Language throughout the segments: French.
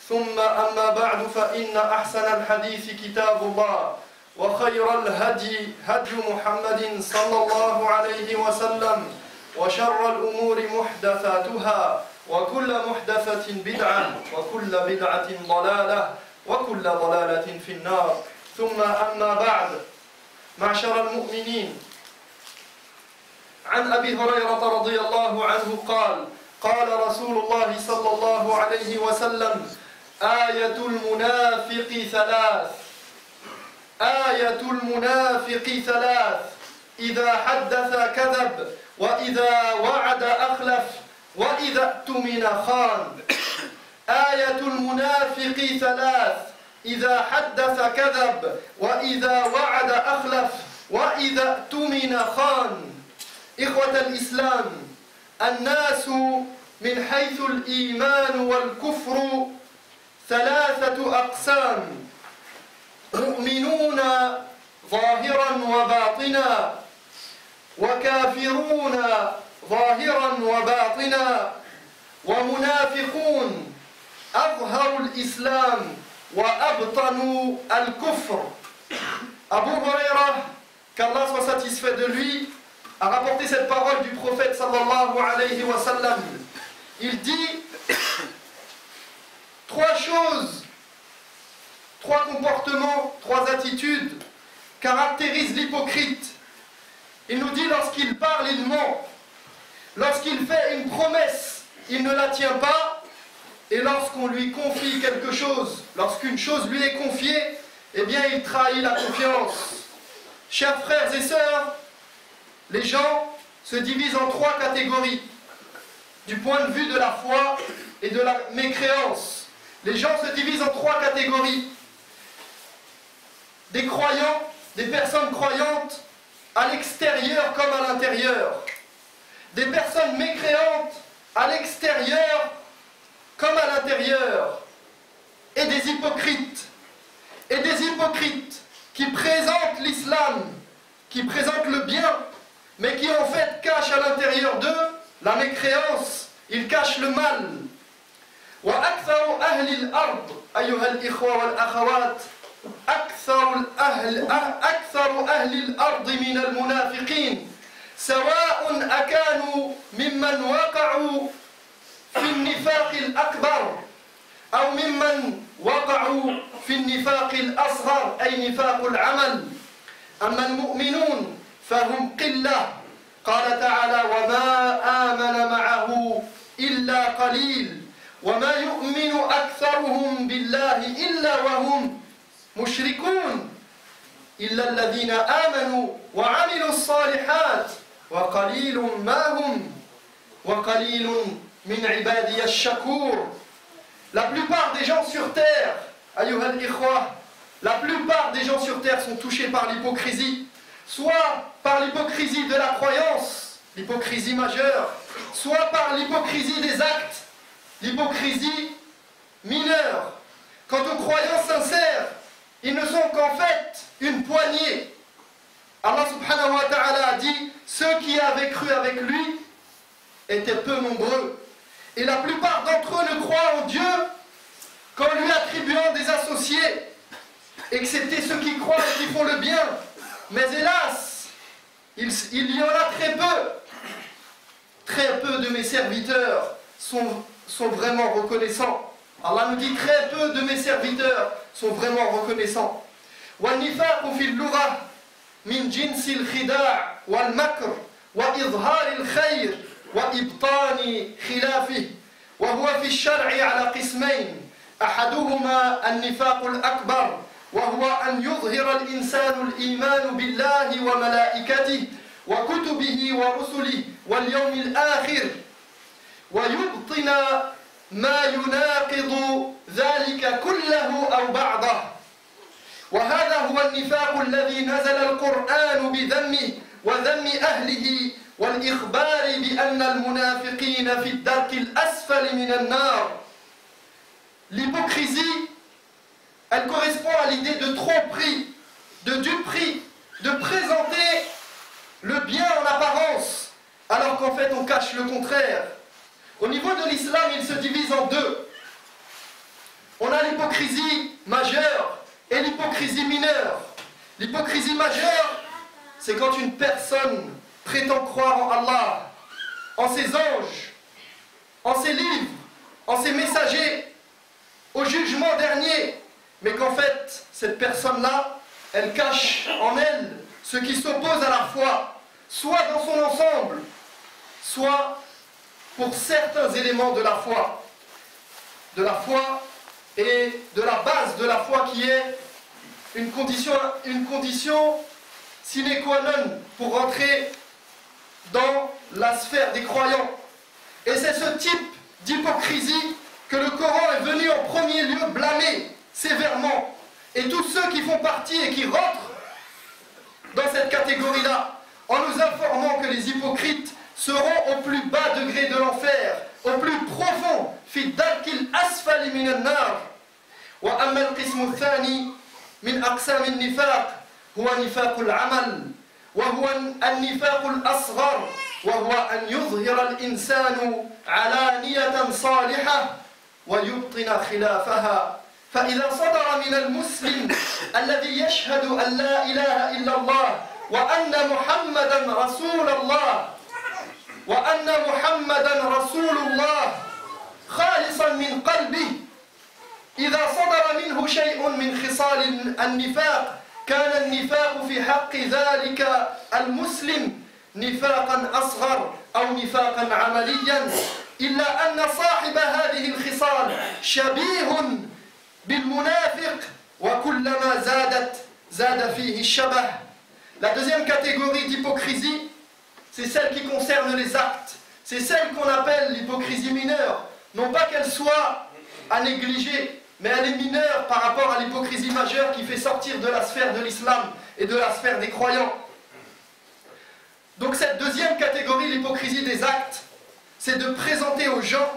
ثم أما بعد فإن أحسن الحديث كتاب الله وخير الهدي هدي محمد صلى الله عليه وسلم وشر الأمور محدثاتها وكل محدثة بدعة وكل بدعة ضلالة وكل ضلالة في النار ثم أما بعد معشر المؤمنين عن أبي هريرة رضي الله عنه قال رسول الله صلى الله عليه وسلم آية المنافق ثلاث إذا حدث كذب وإذا وعد أخلف وإذا اؤتمن خان آية المنافق ثلاث إذا حدث كذب وإذا وعد أخلف وإذا اؤتمن خان. إخوة الإسلام، الناس من حيث الإيمان والكفر ثلاثة أقسام: مؤمنون ظاهرا وباطنا، وكافرون ظاهرا وباطنا، ومنافقون أظهروا الإسلام وأبطنوا الكفر. Abu Huraira, qu'Allah soit satisfait de lui, a rapporté cette parole du prophète sallallahu alayhi wa sallam. Il dit trois choses, trois comportements, trois attitudes caractérisent l'hypocrite. Il nous dit lorsqu'il parle, il ment. Lorsqu'il fait une promesse, il ne la tient pas. Et lorsqu'on lui confie quelque chose, lorsqu'une chose lui est confiée, eh bien il trahit la confiance. Chers frères et sœurs, les gens se divisent en trois catégories du point de vue de la foi et de la mécréance. Les gens se divisent en trois catégories: des croyants, des personnes croyantes à l'extérieur comme à l'intérieur, des personnes mécréantes à l'extérieur comme à l'intérieur, et des hypocrites qui présentent l'islam, qui présentent le bien, mais qui en fait cachent à l'intérieur d'eux la mécréance, ils cachent le mal. وأكثر أهل الأرض أيها الإخوة والأخوات أكثر أهل الأرض من المنافقين سواء أكانوا ممن وقعوا في النفاق الأكبر أو ممن وقعوا في النفاق الأصغر أي نفاق العمل. أما المؤمنون فهم قلة. قال تعالى وما آمن معه إلا قليل وما يؤمن أكثرهم بالله إلا وهم مشركون إلا الذين آمنوا وعملوا الصالحات وقليل ما هم وقليل من عبادي الشكور. La plupart des gens sur terre, ayyuha al-ikhwa, la plupart des gens sur terre sont touchés par l'hypocrisie, soit par l'hypocrisie de la croyance, l'hypocrisie majeure, soit par l'hypocrisie des actes, l'hypocrisie mineure. Quant aux croyants sincères, ils ne sont qu'en fait une poignée. Allah subhanahu wa ta'ala a dit: ceux qui avaient cru avec lui étaient peu nombreux. Et la plupart d'entre eux ne croient en Dieu qu'en lui attribuant des associés, excepté ceux qui croient et qui font le bien. Mais hélas, il y en a très peu. Très peu de mes serviteurs sont vraiment reconnaissants. Allah nous dit très peu de mes serviteurs sont vraiment reconnaissants. وَالنِّفَاقُ فِي اللُّغَةِ مِنْ جِنْسِ الْخِدَاعِ وَالْمَكْرِ وَإِظْهَارِ الْخَيْرِ وإبطان خلافه وهو في الشرع على قسمين أحدهما النفاق الأكبر وهو أن يظهر الإنسان الإيمان بالله وملائكته وكتبه ورسله واليوم الآخر ويبطن ما يناقض ذلك كله أو بعضه. وهذا هو النفاق الذي نزل القرآن بذمه وذم أهله والإخبار بأن المنافقين في الدرك الأسفل من النار. L'hypocrisie, elle correspond à l'idée de tromperie, de duperie, de présenter le bien en apparence, alors qu'en fait on cache le contraire. Au niveau de l'islam, il se divise en deux. On l'hypocrisie majeure et l'hypocrisie mineure. L'hypocrisie majeure, c'est quand une personne prétend croire en Allah, en ses anges, en ses livres, en ses messagers, au jugement dernier, mais qu'en fait, cette personne-là, elle cache en elle ce qui s'oppose à la foi, soit dans son ensemble, soit pour certains éléments de la foi et de la base de la foi qui est une condition sine qua non pour rentrer dans la sphère des croyants. Et c'est ce type d'hypocrisie que le Coran est venu en premier lieu blâmer sévèrement. Et tous ceux qui font partie et qui rentrent dans cette catégorie-là, en nous informant que les hypocrites seront au plus bas degré de l'enfer, au plus profond, fi darkil asfali min an-nar. Wa amma al-qismu ath-thani min aqsam an-nifaq huwa nifaq al-amal wa huwa an-nifaq al-asghar wa huwa an yudhhira al-insanu alaniyatan salihah wa yubtina khilafaha. فإذا صدر من المسلم الذي يشهد أن لا إله إلا الله وأن محمدا رسول الله خالصا من قلبه، إذا صدر منه شيء من خصال النفاق كان النفاق في حق ذلك المسلم نفاقا أصغر أو نفاقا عمليا، إلا أن صاحب هذه الخصال شبيه بالمنافق وكلما زاد فيه الشبه. La deuxième catégorie d'hypocrisie, c'est celle qui concerne les actes. C'est celle qu'on appelle l'hypocrisie mineure. Non pas qu'elle soit à négliger, mais elle est mineure par rapport à l'hypocrisie majeure qui fait sortir de la sphère de l'islam et de la sphère des croyants. Donc cette deuxième catégorie, l'hypocrisie des actes, c'est de présenter aux gens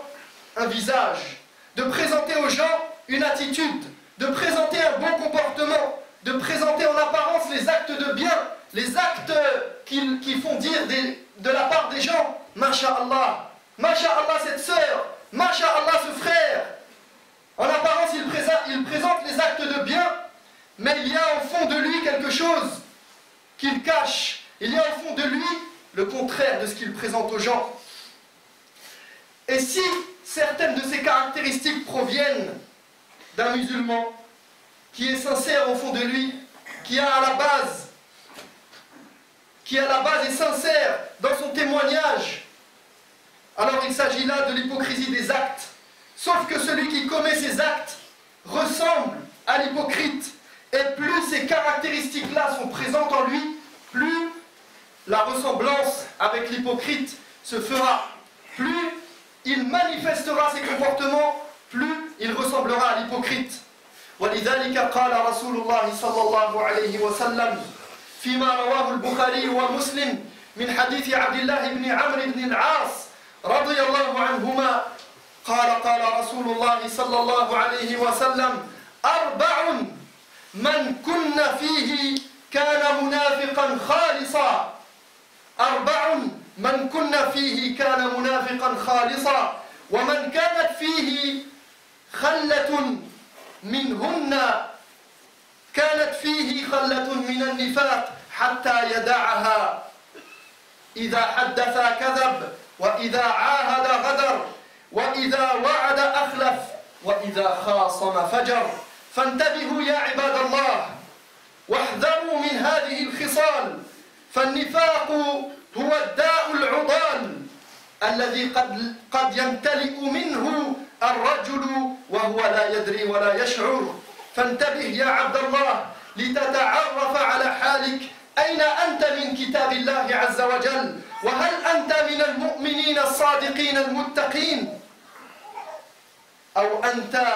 un visage, de présenter aux gens une attitude, de présenter un bon comportement, de présenter en apparence les actes de bien, les actes qui font dire de la part des gens, Masha'Allah, Masha'Allah cette sœur, Masha'Allah ce frère. En apparence, il présente les actes de bien, mais il y a au fond de lui quelque chose qu'il cache. Il y a au fond de lui le contraire de ce qu'il présente aux gens. Et si certaines de ces caractéristiques proviennent d'un musulman qui est sincère au fond de lui, qui à la base est sincère dans son témoignage, alors il s'agit là de l'hypocrisie des actes. Sauf que celui qui commet ces actes ressemble à l'hypocrite, et plus ces caractéristiques-là sont présentes en lui, plus la ressemblance avec l'hypocrite se fera, plus il manifestera ses comportements, plus il ressemblera à l'hypocrite. ولذلك قال رسول الله صلى الله عليه وسلم فيما رواه البخاري ومسلم من حديث عبد الله بن عمرو بن العاص رضي الله عنهما قال رسول الله صلى الله عليه وسلم أربع من كن فيه كان منافقا خالصا أربع من كن فيه كان منافقا خالصا ومن كانت فيه خلة منهن كانت فيه خلة من النفاق حتى يدعها إذا حدث كذب وإذا عاهد غدر وإذا وعد أخلف وإذا خاصم فجر. فانتبهوا يا عباد الله واحذروا من هذه الخصال، فالنفاق هو الداء العضال الذي قد يمتلئ منه الرجل وهو لا يدري ولا يشعر. فانتبه يا عبد الله لتتعرف على حالك، أين أنت من كتاب الله عز وجل؟ وهل أنت من المؤمنين الصادقين المتقين؟ أو أنت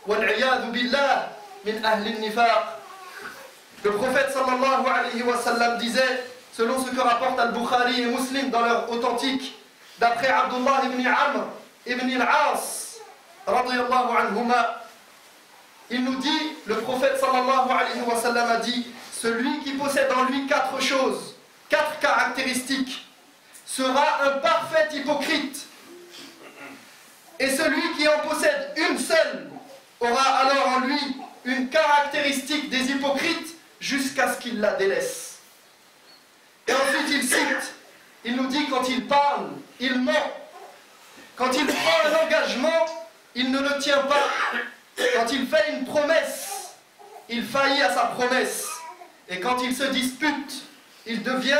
والعياذ بالله من أهل النفاق. Le prophète sallallahu alayhi wa sallam disait, selon ce que rapportent Al-Bukhari et Muslim dans leur authentique, d'après Abdullah ibn Amr ibn al-As radiyallahu anhuma, il nous dit, le prophète sallallahu alayhi wa sallam a dit, celui qui possède en lui 4 choses, 4 caractéristiques, sera un parfait hypocrite. Et celui qui en possède une seule, aura alors en lui une caractéristique des hypocrites jusqu'à ce qu'il la délaisse. Et ensuite il cite, il nous dit quand il parle, il ment. Quand il prend un engagement, il ne le tient pas. Quand il fait une promesse, il faillit à sa promesse. Et quand il se dispute, il devient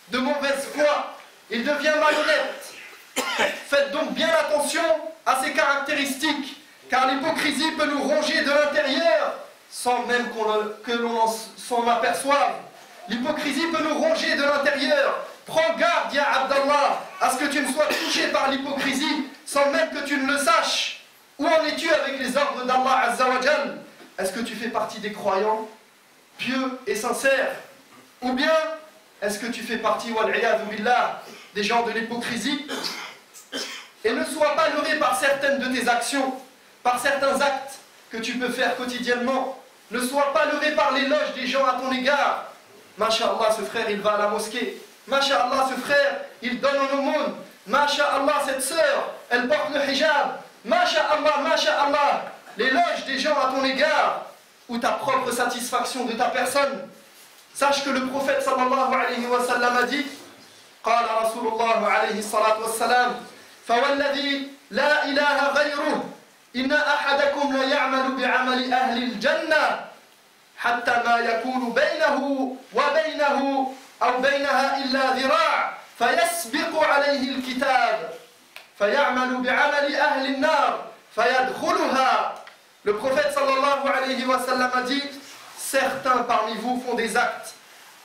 de mauvaise foi, il devient malhonnête. Faites donc bien attention à ces caractéristiques, car l'hypocrisie peut nous ronger de l'intérieur sans même que l'on s'en aperçoive. L'hypocrisie peut nous ronger de l'intérieur. Prends garde, ya Abdallah, à ce que tu ne sois touché par l'hypocrisie sans même que tu ne le saches. Où en es-tu avec les ordres d'Allah Azza wa Jal? Est-ce que tu fais partie des croyants pieux et sincères? Ou bien est-ce que tu fais partie, wal-'iyadhu billah, des gens de l'hypocrisie? Et ne sois pas leurré par certaines de tes actions, par certains actes que tu peux faire quotidiennement. Ne sois pas leurré par l'éloge des gens à ton égard. Masha'Allah, ce frère, il va à la mosquée. Masha'Allah, ce frère, il donne en aumône. Masha'Allah, cette sœur, elle porte le hijab. Masha'Allah, Masha'Allah. L'éloge des gens à ton égard ou ta propre satisfaction de ta personne. Sache que le prophète sallallahu alayhi wa sallam a dit, قال رسول الله عليه الصلاة والسلام فوالذي لا إله غيره إن أحدكم لا يعمل بعمل أهل الجنة حتى ما يكون بينه وبينه أو بينها إلا ذراع فيسبق عليه الكتاب فيعمل بعمل أهل النار فيدخلها. Le prophète sallallahu alayhi wa sallam a dit, certains parmi vous font des actes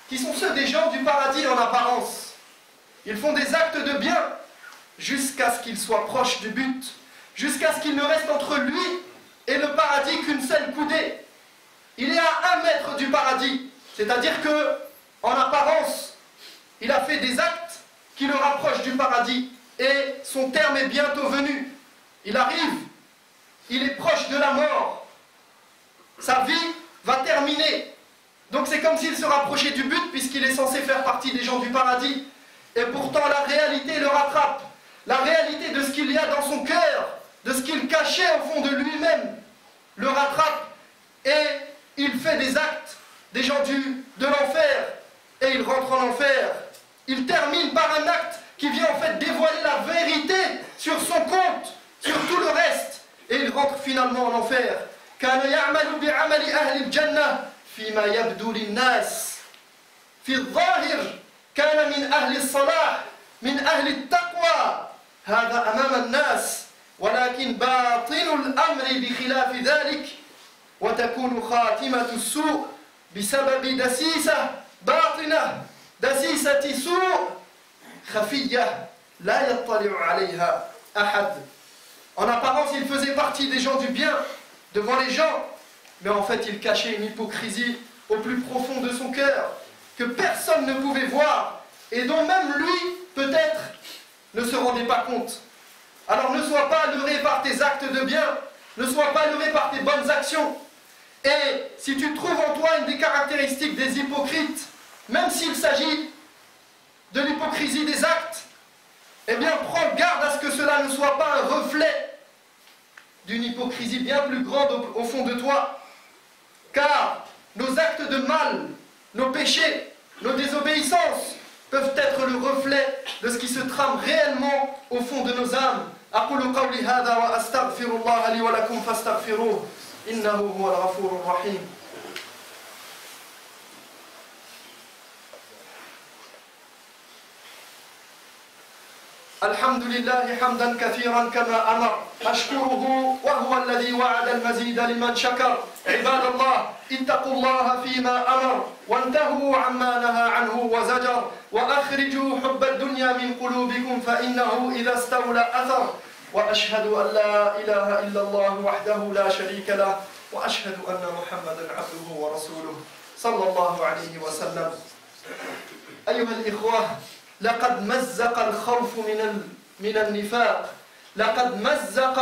qui sont ceux des gens du paradis en apparence. Ils font des actes de bien jusqu'à ce qu'ils soient proches du but, jusqu'à ce qu'il ne reste entre lui et le paradis qu'une seule coudée. Il est à 1 mètre du paradis, c'est-à-dire que, en apparence, il a fait des actes qui le rapprochent du paradis et son terme est bientôt venu. Il arrive, il est proche de la mort. Sa vie va terminer. Donc c'est comme s'il se rapprochait du but puisqu'il est censé faire partie des gens du paradis. Et pourtant la réalité le rattrape. La réalité de ce qu'il y a dans son cœur, de ce qu'il cachait au fond de lui-même, le rattrape. Et il fait des actes, des gens de l'enfer. Et il rentre en enfer. Il termine par un acte qui vient en fait dévoiler la vérité sur son compte, sur tout le reste. Et il rentre finalement en enfer. كان يعمل بعمل أهل الجنة فيما يبدو للناس في الظاهر كان من أهل الصلاح من أهل التقوى هذا أمام الناس ولكن باطن الأمر بخلاف ذلك وتكون خاتمة السوء بسبب دسيسة باطنة دسيسة سوء خفية لا يطلع عليها أحد. En apparence, il faisait partie des gens du bien devant les gens, mais en fait, il cachait une hypocrisie au plus profond de son cœur que personne ne pouvait voir et dont même lui, peut-être, ne se rendait pas compte. Alors ne sois pas leurré par tes actes de bien, ne sois pas leurré par tes bonnes actions. Et si tu trouves en toi une des caractéristiques des hypocrites, même s'il s'agit de l'hypocrisie des actes, eh bien prends garde à ce que cela ne soit pas un reflet d'une hypocrisie bien plus grande au fond de toi. Car nos actes de mal, nos péchés, nos désobéissances peuvent être le reflet de ce qui se trame réellement au fond de nos âmes. أقول قولي هذا وأستغفر الله لي ولكم فاستغفروه إنه هو الغفور الرحيم. الحمد لله حمدا كثيرا كما أمر أشكره وهو الذي وعد المزيد لمن شكر. عباد الله اتقوا الله فيما أمر وانتهوا عما نهى عنه وزجر وأخرجوا حب الدنيا من قلوبكم فإنه إذا استولى أثر. وأشهد أن لا إله إلا الله وحده لا شريك له وأشهد أن محمدا عبده ورسوله صلى الله عليه وسلم. أيها الإخوة، لقد مزق الخوف من النفاق، لقد مزق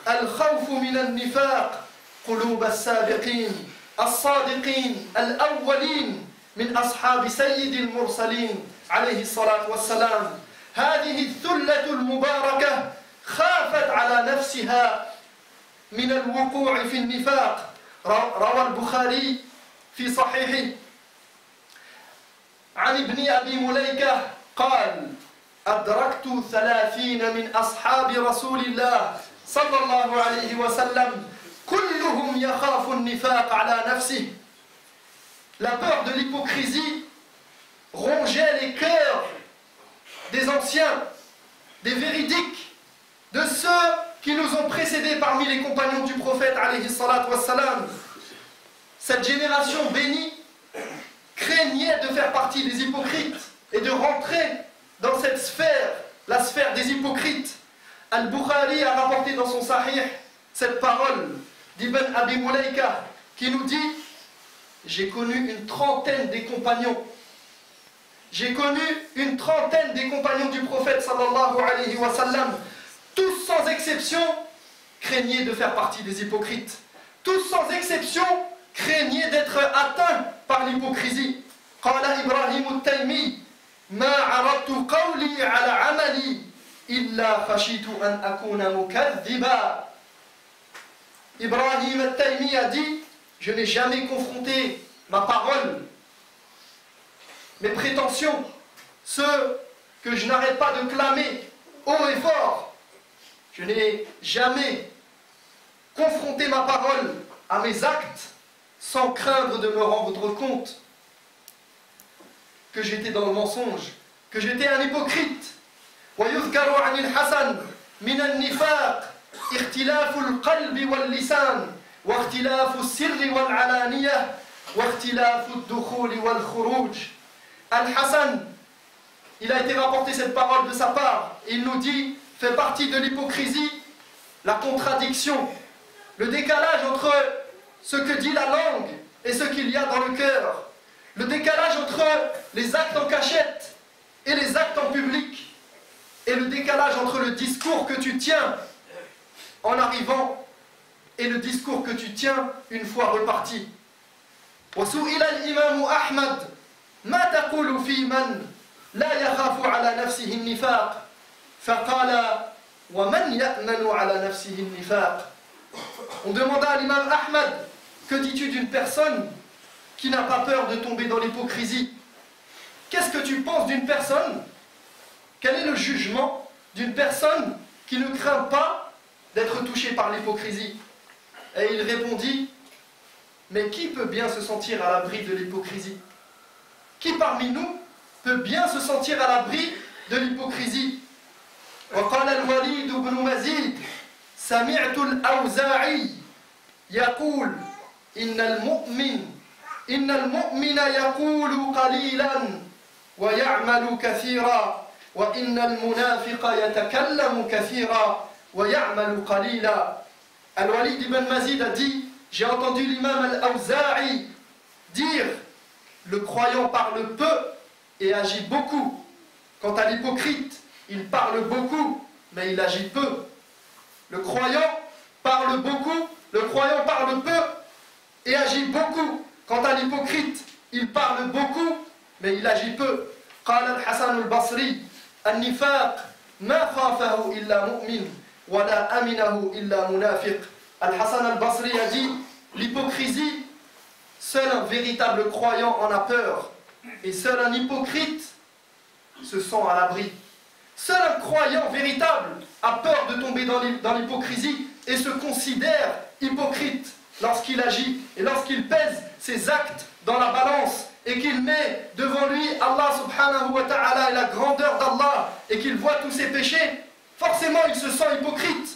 الخوف من النفاق قلوب السابقين الصادقين الأولين من أصحاب سيد المرسلين عليه الصلاة والسلام. هذه الثلة المباركة خافت على نفسها من الوقوع في النفاق. روى البخاري في صحيحه عن ابن أبي مليكة قال: أدركت 30 من أصحاب رسول الله صلى الله عليه وسلم كلهم يخاف النفاق على نفسه. La peur de l'hypocrisie rongeait les cœurs des anciens, des véridiques, de ceux qui nous ont précédés parmi les compagnons du prophète alayhi salatu wassalam. Cette génération bénie craignait de faire partie des hypocrites et de rentrer dans cette sphère, la sphère des hypocrites. Al-Bukhari a rapporté dans son Sahih cette parole d'Ibn Abi Mulaika qui nous dit: j'ai connu une trentaine des compagnons. J'ai connu une trentaine des compagnons du prophète sallallahu alayhi wa sallam. Tous sans exception craignaient de faire partie des hypocrites. Tous sans exception craignaient d'être atteints par l'hypocrisie. Qala Ibrahim al-Taymi: ma aradtu qawli ala amali illa khashitu an akuna mukadhiba. Ibrahim al-Taymi a dit: je n'ai jamais confronté ma parole, mes prétentions, ceux que je n'arrête pas de clamer haut et fort. Je n'ai jamais confronté ma parole à mes actes sans craindre de me rendre compte que j'étais dans le mensonge, que j'étais un hypocrite. ويذكر عن الحسن من النفاق اختلاف القلب واللسان واختلاف السر والعلانية واختلاف الدخول والخروج. Al-Hassan, il a été rapporté cette parole de sa part, et il nous dit, fait partie de l'hypocrisie, la contradiction, le décalage entre ce que dit la langue et ce qu'il y a dans le cœur, le décalage entre les actes en cachette et les actes en public, et le décalage entre le discours que tu tiens en arrivant et le discours que tu tiens une fois reparti. وسئل الإمام أحمد ما تقول في من لا يخاف على نفسه النفاق فقال ومن يأمن على نفسه النفاق. On demanda à l'imam Ahmad: que dis-tu d'une personne qui n'a pas peur de tomber dans l'hypocrisie? Qu'est-ce que tu penses d'une personne? Quel est le jugement d'une personne qui ne craint pas d'être touchée par l'hypocrisie? Et il répondit: mais qui peut bien se sentir à l'abri de l'hypocrisie? Qui parmi nous peut bien se sentir à l'abri de l'hypocrisie? وقال الوليد بن مزيد سمعت الأوزاعي يقول إن المؤمن يقول قليلا ويعمل كثيرا وإن المنافق يتكلم كثيرا ويعمل قليلا. Al-Walid ibn Mazid a dit: j'ai entendu l'imam Al-Awza'i dire: le croyant parle peu et agit beaucoup. Quant à l'hypocrite, il parle beaucoup, mais il agit peu. Le croyant parle beaucoup, le croyant parle peu et agit beaucoup. Quant à l'hypocrite, il parle beaucoup, mais il agit peu. قال الحسن البصري النفاق ما خافه إلا مؤمن ولا أمنه إلا منافق. Al-Hassan al-Basri a dit: l'hypocrisie, seul un véritable croyant en a peur, et seul un hypocrite se sent à l'abri. Seul un croyant véritable a peur de tomber dans l'hypocrisie et se considère hypocrite lorsqu'il agit et lorsqu'il pèse ses actes dans la balance et qu'il met devant lui Allah subhanahu wa ta'ala et la grandeur d'Allah et qu'il voit tous ses péchés. Forcément il se sent hypocrite,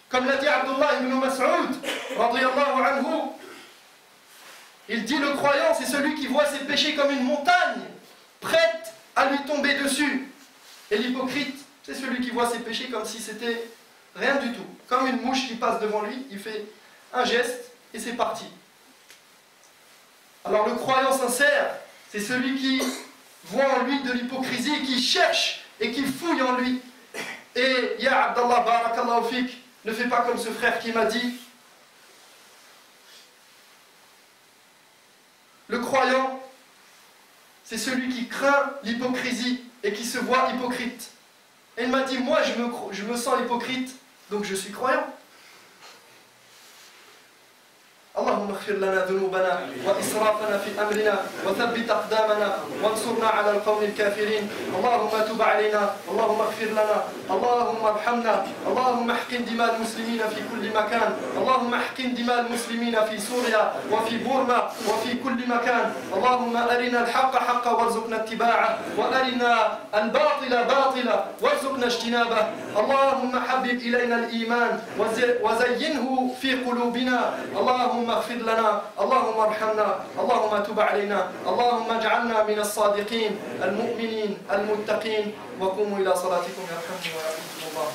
comme l'a dit Abdullah ibn Mas'ud radiyallahu anhu. Il dit: le croyant, c'est celui qui voit ses péchés comme une montagne prête à lui tomber dessus. Et l'hypocrite, c'est celui qui voit ses péchés comme si c'était rien du tout. Comme une mouche qui passe devant lui, il fait un geste et c'est parti. Alors le croyant sincère, c'est celui qui voit en lui de l'hypocrisie, qui cherche et qui fouille en lui. Et Ya Abdallah, barakallahu fik, ne fais pas comme ce frère qui m'a dit: le croyant, c'est celui qui craint l'hypocrisie et qui se voit hypocrite. Et il m'a dit: moi je me sens hypocrite, donc je suis croyant. اللهم اغفر لنا ذنوبنا وإسرافنا في أمرنا وثبت أقدامنا وانصرنا على القوم الكافرين. اللهم تب علينا، اللهم اغفر لنا، اللهم ارحمنا، اللهم احقن دماء المسلمين في كل مكان، اللهم احقن دماء المسلمين في سوريا وفي بورما وفي كل مكان. اللهم أرنا الحق حقا وارزقنا اتباعه، وأرنا الباطل باطلا وارزقنا اجتنابه. اللهم حبب إلينا الإيمان وزينه في قلوبنا. اللهم اغفر لنا، اللهم ارحمنا، اللهم تب علينا، اللهم اجعلنا من الصادقين المؤمنين المتقين. وقوموا إلى صلاتكم يرحمني ويرحمكم الله.